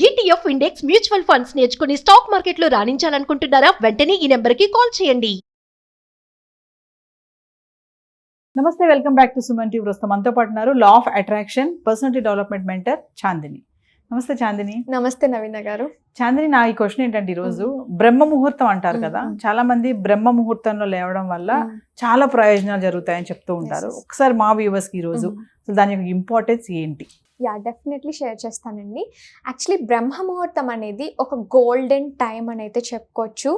ETF index mutual funds నేర్చుకుని stock మార్కెట్లో రాణించాలనుకుంటున్నారా? వెంటనే ఈ నెంబర్కి కాల్ చేయండి. నమస్తే, welcome back to Suman TV. ప్రస్తుతం మనతో పాటు ఉన్నారు law of attraction personality development mentor Chandini. నమస్తే చాందిని. నమస్తే నవీన గారు. చాందిని, నా ఈ క్వశ్చన్ ఏంటంటే, ఈరోజు బ్రహ్మ ముహూర్తం అంటారు కదా, చాలా మంది బ్రహ్మ ముహూర్తంలో లేవడం వల్ల చాలా ప్రయోజనాలు జరుగుతాయని చెప్తూ ఉంటారు. ఒకసారి మా వ్యూవర్స్ కి ఈరోజు దాని యొక్క ఇంపార్టెన్స్ ఏంటి? యా, డెఫినెట్లీ షేర్ చేస్తానండి. యాక్చువల్లీ బ్రహ్మ ముహూర్తం అనేది ఒక గోల్డెన్ టైం అని అయితే చెప్పుకోవచ్చు.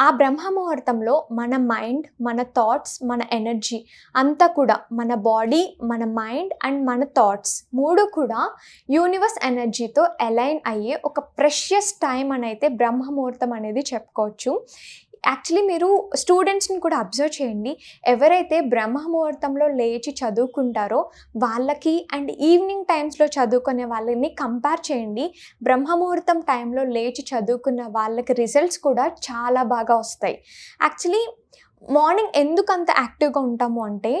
ఆ బ్రహ్మ ముహూర్తంలో మన మైండ్, మన థాట్స్, మన ఎనర్జీ అంతా కూడా, మన బాడీ, మన మైండ్ అండ్ మన థాట్స్ మూడు కూడా యూనివర్స్ ఎనర్జీతో అలైన్ అయ్యే ఒక ప్రెషియస్ టైం అని అయితే బ్రహ్మ ముహూర్తం అనేది చెప్పుకోవచ్చు. యాక్చువల్లీ మీరు స్టూడెంట్స్ని కూడా అబ్జర్వ్ చేయండి. ఎవరైతే బ్రహ్మ ముహూర్తంలో లేచి చదువుకుంటారో వాళ్ళకి అండ్ ఈవినింగ్ టైమ్స్లో చదువుకునే వాళ్ళని కంపేర్ చేయండి. బ్రహ్మ ముహూర్తం టైంలో లేచి చదువుకున్న వాళ్ళకి రిజల్ట్స్ కూడా చాలా బాగా వస్తాయి. యాక్చువల్లీ మార్నింగ్ ఎందుకు అంత యాక్టివ్గా ఉంటాము అంటే,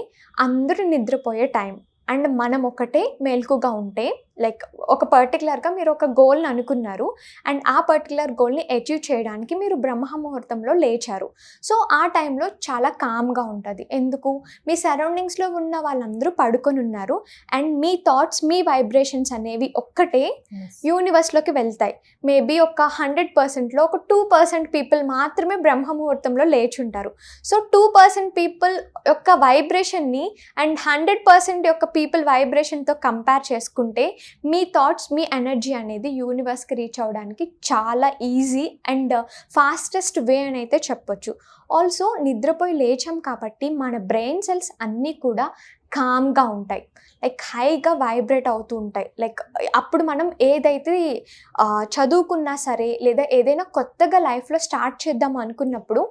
అందరూ నిద్రపోయే టైం అండ్ మనం ఒకటే మేల్కుగా ఉంటే, లైక్ ఒక పర్టికులర్గా మీరు ఒక గోల్ని అనుకున్నారు అండ్ ఆ పర్టికులర్ గోల్ని అచీవ్ చేయడానికి మీరు బ్రహ్మ ముహూర్తంలో లేచారు. సో ఆ టైంలో చాలా కామ్గా ఉంటుంది. ఎందుకు? మీ సరౌండింగ్స్లో ఉన్న వాళ్ళందరూ పడుకొని ఉన్నారు and me thoughts, me vibrations అనేవి ఒక్కటే యూనివర్స్లోకి వెళ్తాయి. మేబీ ఒక 100%లో ఒక 2% పీపుల్ మాత్రమే బ్రహ్మ ముహూర్తంలో లేచుంటారు. సో 2% పీపుల్ యొక్క వైబ్రేషన్ని అండ్ 100% యొక్క పీపుల్ వైబ్రేషన్తో కంపేర్ చేసుకుంటే మీ థాట్స్, మీ ఎనర్జీ అనేది యూనివర్స్కి రీచ్ అవ్వడానికి చాలా ఈజీ అండ్ ఫాస్టెస్ట్ వే అని అయితే చెప్పొచ్చు. ఆల్సో నిద్రపోయి లేచాం కాబట్టి మన బ్రెయిన్ సెల్స్ అన్నీ కూడా కామ్గా ఉంటాయి, లైక్ హైగా వైబ్రేట్ అవుతూ ఉంటాయి. లైక్ అప్పుడు మనం ఏదైతే చదువుకున్నా సరే, లేదా ఏదైనా కొత్తగా లైఫ్లో స్టార్ట్ చేద్దాం అనుకున్నప్పుడు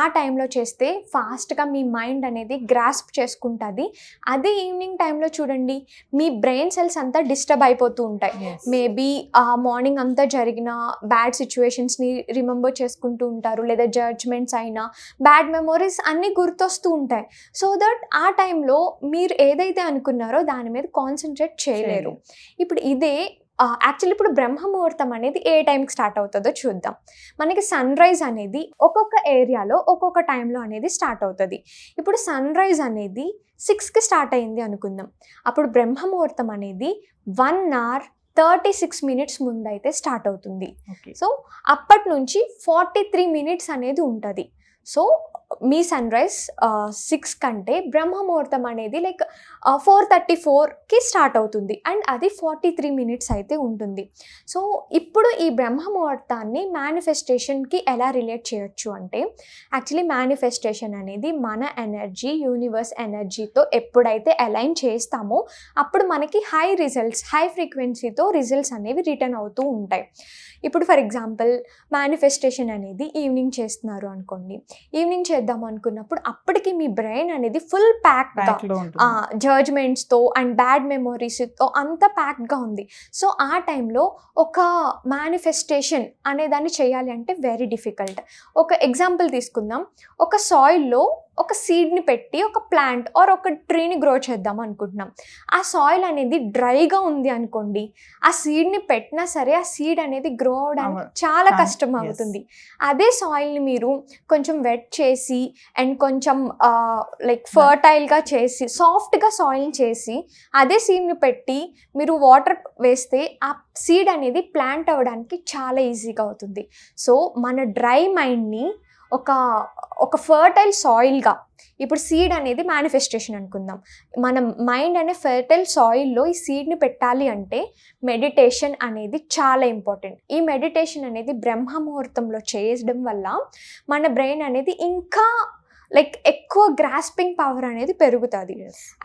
ఆ టైంలో చేస్తే ఫాస్ట్గా మీ మైండ్ అనేది గ్రాస్ప్ చేసుకుంటుంది. అదే ఈవినింగ్ టైంలో చూడండి, మీ బ్రెయిన్ సెల్స్ అంతా డిస్టర్బ్ అయిపోతూ ఉంటాయి. మేబీ మార్నింగ్ అంతా జరిగిన బ్యాడ్ సిచ్యువేషన్స్ని రిమెంబర్ చేసుకుంటూ ఉంటారు, లేదా జడ్జ్మెంట్స్ అయినా బ్యాడ్ మెమొరీస్ అన్నీ గుర్తొస్తూ ఉంటాయి. సో దట్ ఆ టైంలో మీరు ఏదైతే అనుకున్నారో దాని మీద కాన్సన్ట్రేట్ చేయలేరు. ఇప్పుడు ఇదే యాక్చువల్లీ ఇప్పుడు బ్రహ్మ ముహూర్తం అనేది ఏ టైంకి స్టార్ట్ అవుతుందో చూద్దాం. మనకి సన్ రైజ్ అనేది ఒక్కొక్క ఏరియాలో ఒక్కొక్క టైంలో అనేది స్టార్ట్ అవుతుంది. ఇప్పుడు సన్ రైజ్ అనేది 6కి స్టార్ట్ అయింది అనుకుందాం. అప్పుడు బ్రహ్మ ముహూర్తం అనేది 1 hour 36 minutes ముందు అయితే స్టార్ట్ అవుతుంది. సో అప్పటి నుంచి 43 minutes అనేది ఉంటుంది. సో మీ సన్ రైజ్ 6 కంటే బ్రహ్మ ముహూర్తం అనేది లైక్ 4:34కి స్టార్ట్ అవుతుంది అండ్ అది 43 minutes అయితే ఉంటుంది. సో ఇప్పుడు ఈ బ్రహ్మ ముహూర్తాన్ని మేనిఫెస్టేషన్కి ఎలా రిలేట్ చేయొచ్చు అంటే, యాక్చువల్లీ మేనిఫెస్టేషన్ అనేది మన ఎనర్జీ యూనివర్స్ ఎనర్జీతో ఎప్పుడైతే అలైన్ చేస్తామో అప్పుడు మనకి హై రిజల్ట్స్, హై ఫ్రీక్వెన్సీతో రిజల్ట్స్ అనేవి రిటర్న్ అవుతూ ఉంటాయి. ఇప్పుడు ఫర్ ఎగ్జాంపుల్ మేనిఫెస్టేషన్ అనేది ఈవినింగ్ చేస్తున్నారు అనుకోండి. ఈవినింగ్ చేద్దాం అనుకున్నప్పుడు అప్పటికి మీ బ్రెయిన్ అనేది ఫుల్ ప్యాక్డ్గా జడ్జ్మెంట్స్తో అండ్ బ్యాడ్ మెమొరీస్తో అంతా ప్యాక్డ్గా ఉంది. సో ఆ టైంలో ఒక మేనిఫెస్టేషన్ అనేదాన్ని చేయాలి అంటే వెరీ డిఫికల్ట్. ఒక ఎగ్జాంపుల్ తీసుకుందాం. ఒక సాయిల్లో ఒక సీడ్ని పెట్టి ఒక ప్లాంట్ ఆర్ ఒక ట్రీని గ్రో చేద్దాం అనుకుంటున్నాం. ఆ సాయిల్ అనేది డ్రైగా ఉంది అనుకోండి, ఆ సీడ్ని పెట్టినా సరే ఆ సీడ్ అనేది గ్రో అవడానికి చాలా కష్టం అవుతుంది. అదే సాయిల్ని మీరు కొంచెం వెట్ చేసి అండ్ కొంచెం లైక్ ఫర్టైల్గా చేసి, సాఫ్ట్గా సాయిల్ని చేసి అదే సీడ్ని పెట్టి మీరు వాటర్ వేస్తే ఆ సీడ్ అనేది ప్లాంట్ అవ్వడానికి చాలా ఈజీగా అవుతుంది. సో మన డ్రై మైండ్ని ఒక ఫర్టైల్ సాయిల్గా, ఇప్పుడు సీడ్ అనేది మేనిఫెస్టేషన్ అనుకుందాం. మన మైండ్ అనే ఫర్టైల్ సాయిల్లో ఈ సీడ్ని పెట్టాలి అంటే మెడిటేషన్ అనేది చాలా ఇంపార్టెంట్. ఈ మెడిటేషన్ అనేది బ్రహ్మ ముహూర్తంలో చేయడం వల్ల మన బ్రెయిన్ అనేది ఇంకా లైక్ ఎక్కువ గ్రాస్పింగ్ పవర్ అనేది పెరుగుతుంది.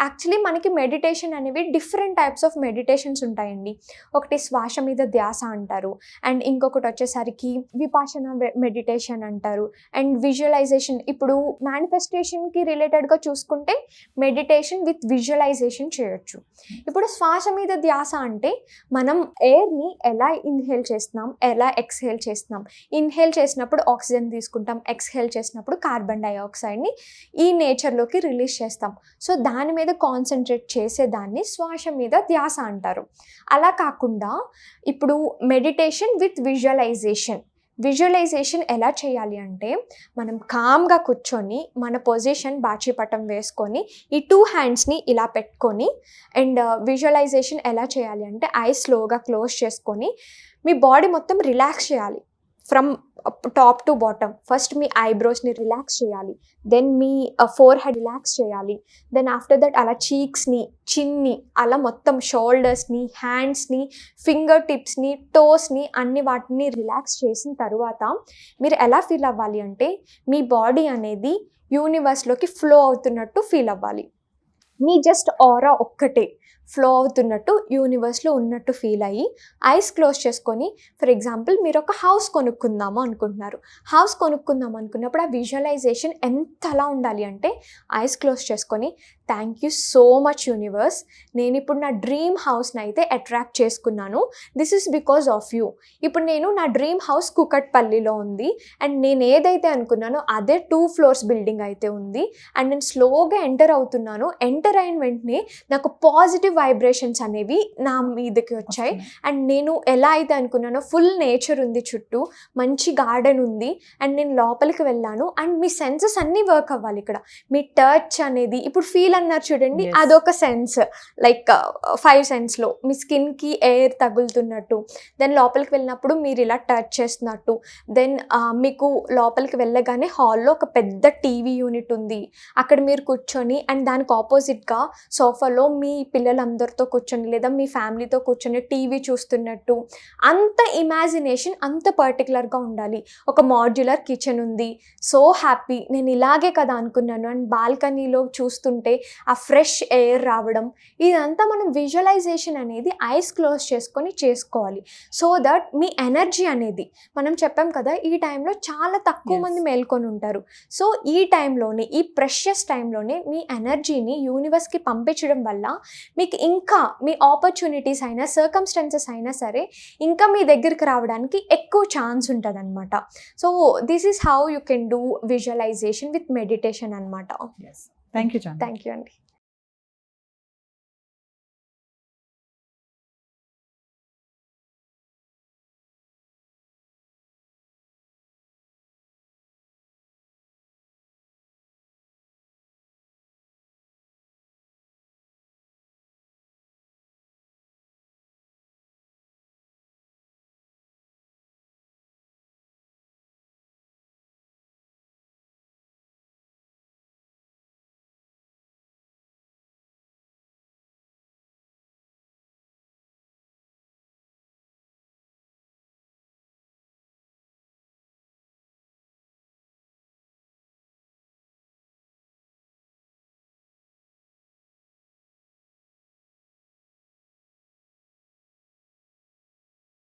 యాక్చువల్లీ మనకి మెడిటేషన్ అనేవి డిఫరెంట్ టైప్స్ ఆఫ్ మెడిటేషన్స్ ఉంటాయండి. ఒకటి శ్వాస మీద ధ్యాస అంటారు అండ్ ఇంకొకటి వచ్చేసరికి విపాసన మెడిటేషన్ అంటారు అండ్ విజువలైజేషన్. ఇప్పుడు మేనిఫెస్టేషన్కి రిలేటెడ్గా చూసుకుంటే మెడిటేషన్ విత్ విజువలైజేషన్ చేయొచ్చు. ఇప్పుడు శ్వాస మీద ధ్యాస అంటే మనం ఎయిర్ని ఎలా ఇన్హేల్ చేస్తున్నాం, ఎలా ఎక్స్హేల్ చేస్తున్నాం. ఇన్హేల్ చేసినప్పుడు ఆక్సిజన్ తీసుకుంటాం, ఎక్స్హేల్ చేసినప్పుడు కార్బన్ డైఆక్సైడ్ డయాక్సైడ్ని ఈ నేచర్లోకి రిలీజ్ చేస్తాం. సో దాని మీద కాన్సన్ట్రేట్ చేసేదాన్ని శ్వాస మీద ధ్యాస అంటారు. అలా కాకుండా ఇప్పుడు మెడిటేషన్ విత్ విజువలైజేషన్ ఎలా చేయాలి అంటే, మనం కామ్గా కూర్చొని మన పొజిషన్ బాచీపటం వేసుకొని ఈ 2 హ్యాండ్స్ని ఇలా పెట్టుకొని, అండ్ విజువలైజేషన్ ఎలా చేయాలి అంటే ఐస్ స్లోగా క్లోజ్ చేసుకొని మీ బాడీ మొత్తం రిలాక్స్ చేయాలి from top to bottom. First మీ ఐబ్రోస్ని రిలాక్స్ చేయాలి, దెన్ మీ ఫోర్ హెడ్ రిలాక్స్ చేయాలి, దెన్ ఆఫ్టర్ దట్ అలా చీక్స్ని, చిన్ని, అలా మొత్తం షోల్డర్స్ని, హ్యాండ్స్ని, ఫింగర్ టిప్స్ని, టోస్ని అన్ని వాటిని రిలాక్స్ చేసిన తర్వాత మీరు ఎలా ఫీల్ అవ్వాలి అంటే, మీ బాడీ అనేది యూనివర్స్లోకి ఫ్లో అవుతున్నట్టు ఫీల్ అవ్వాలి. మీ జస్ట్ ఆరా ఒక్కటే ఫ్లో అవుతున్నట్టు, యూనివర్స్లో ఉన్నట్టు ఫీల్ అయ్యి ఐస్ క్లోజ్ చేసుకొని, ఫర్ ఎగ్జాంపుల్ మీరు ఒక హౌస్ కొనుక్కుందాము అనుకుంటున్నారు. హౌస్ కొనుక్కుందాం అనుకున్నప్పుడు ఆ విజువలైజేషన్ ఎంతలా ఉండాలి అంటే, ఐస్ క్లోజ్ చేసుకొని thank you so much universe, నేను ఇప్పుడు నా డ్రీమ్ హౌస్ని అయితే అట్రాక్ట్ చేసుకున్నాను, this is because of you. ఇప్పుడు నేను నా డ్రీమ్ హౌస్ కుకట్పల్లిలో ఉంది, అండ్ నేను ఏదైతే అనుకున్నానో అదే 2 ఫ్లోర్స్ బిల్డింగ్ అయితే ఉంది, అండ్ నేను స్లోగా ఎంటర్ అవుతున్నాను. ఎంటర్ అయిన వెంటనే నాకు పాజిటివ్ వైబ్రేషన్స్ అనేవి నా మీదకి వచ్చాయి, అండ్ నేను ఎలా అయితే అనుకున్నానో ఫుల్ నేచర్ ఉంది, చుట్టూ మంచి గార్డెన్ ఉంది, అండ్ నేను లోపలికి వెళ్ళాను. అండ్ మీ సెన్సెస్ అన్నీ వర్క్ అవ్వాలి. ఇక్కడ మీ టచ్ అనేది, ఇప్పుడు ఫీల్ అన్నారు చూడండి, అదొక సెన్స్, లైక్ 5 సెన్స్లో మీ స్కిన్కి ఎయిర్ తగులుతున్నట్టు, దెన్ లోపలికి వెళ్ళినప్పుడు మీరు ఇలా టచ్ చేస్తున్నట్టు, దెన్ మీకు లోపలికి వెళ్ళగానే హాల్లో ఒక పెద్ద టీవీ యూనిట్ ఉంది, అక్కడ మీరు కూర్చొని, అండ్ దానికి ఆపోజిట్గా సోఫాలో మీ పిల్లలందరితో కూర్చొని లేదా మీ ఫ్యామిలీతో కూర్చొని టీవీ చూస్తున్నట్టు, అంత ఇమాజినేషన్ అంత పర్టికులర్గా ఉండాలి. ఒక మాడ్యులర్ కిచెన్ ఉంది, సో హ్యాపీ, నేను ఇలాగే కదా అనుకున్నాను, అండ్ బాల్కనీలో చూస్తుంటే ఆ ఫ్రెష్ ఎయిర్ రావడం, ఇదంతా మనం విజువలైజేషన్ అనేది ఐస్ క్లోజ్ చేసుకొని చేసుకోవాలి. సో దట్ మీ ఎనర్జీ అనేది, మనం చెప్పాం కదా ఈ టైంలో చాలా తక్కువ మంది మేల్కొని ఉంటారు, సో ఈ టైంలోనే, ఈ ప్రెషియస్ టైంలోనే మీ ఎనర్జీని యూనివర్స్కి పంపించడం వల్ల మీకు ఇంకా మీ ఆపర్చునిటీస్ అయినా సర్కమ్స్టాన్సెస్ అయినా సరే ఇంకా మీ దగ్గరికి రావడానికి ఎక్కువ ఛాన్స్ ఉంటుంది అనమాట. So this is how you can do visualization with meditation అనమాట. Thank you. థ్యాంక్ యూ అండి.